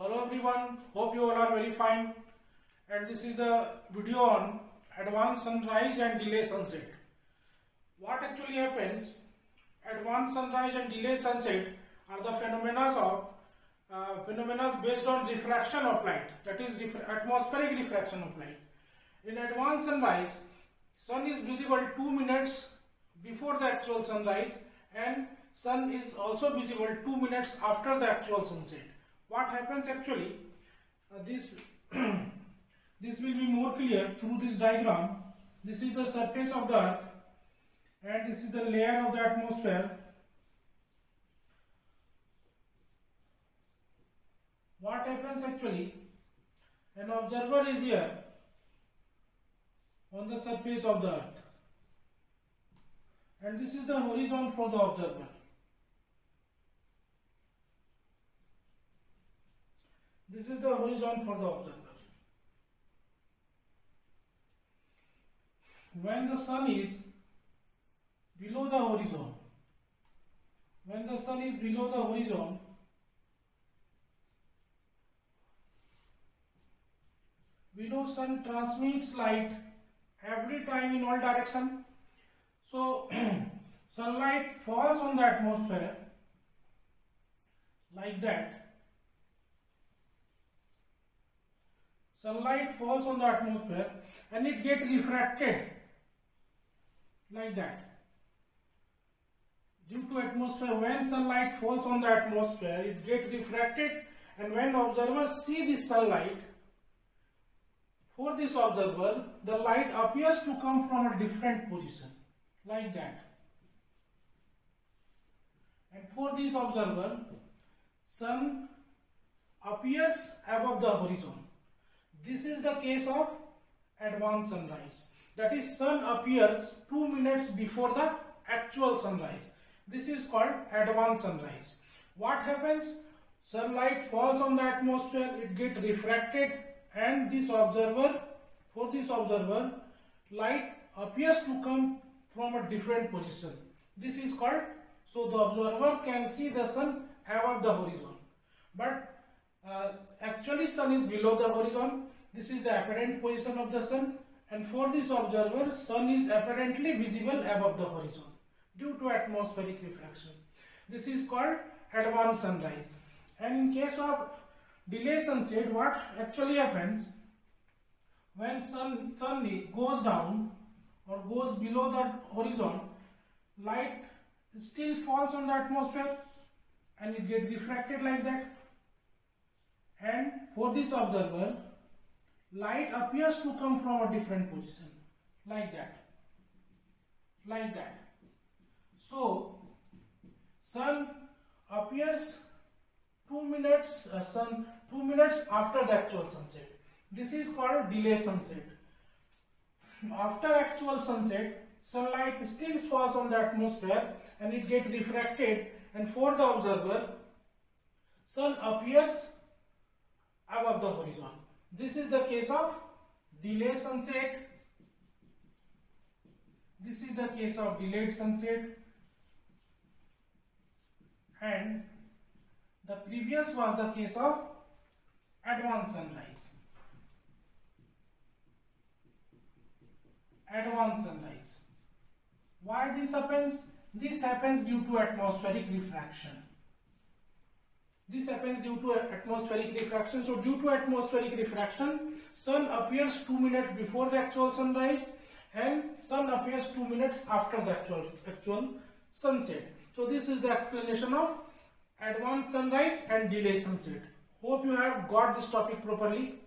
Hello everyone, hope you all are very fine, and this is the video on advanced sunrise and delay sunset. What actually happens? Advanced sunrise and delay sunset are the phenomena based on refraction of light, that is atmospheric refraction of light. In advanced sunrise, sun is visible 2 minutes before the actual sunrise, and sun is also visible 2 minutes after the actual sunset. What happens actually, this will be more clear through this diagram. This is the surface of the earth and this is the layer of the atmosphere. What happens actually, an observer is here on the surface of the earth, and this is the horizon for the observer. This is the horizon for the observer. When the sun is below the horizon, we know sun transmits light every time in all direction. So sunlight falls on the atmosphere like that. Sunlight falls on the atmosphere and it gets refracted like that. Due to atmosphere, when sunlight falls on the atmosphere, it gets refracted, and when observers see this sunlight, for this observer, the light appears to come from a different position like that. And for this observer, sun appears above the horizon. This is the case of advanced sunrise. That is, sun appears 2 minutes before the actual sunrise. This is called advanced sunrise. What happens? Sunlight falls on the atmosphere, it gets refracted, and for this observer, light appears to come from a different position. This is called, so the observer can see the sun above the horizon. But actually sun is below the horizon. This is the apparent position of the sun, and for this observer, sun is apparently visible above the horizon due to atmospheric refraction. This is called advanced sunrise. And in case of delay sunset, what actually happens, when sun goes down or goes below the horizon, light still falls on the atmosphere and it gets refracted like that. And for this observer, light appears to come from a different position like that. So sun appears 2 minutes after the actual sunset. This is called delay sunset. After actual sunset, sunlight still falls on the atmosphere and it gets refracted, and for the observer, sun appears above the horizon. This is the case of delay sunset. This is the case of delayed sunset, and the previous was the case of advanced sunrise. Advanced sunrise. Why this happens? This happens due to atmospheric refraction. So due to atmospheric refraction, sun appears 2 minutes before the actual sunrise, and sun appears 2 minutes after the actual sunset. So this is the explanation of advanced sunrise and delay sunset. Hope you have got this topic properly.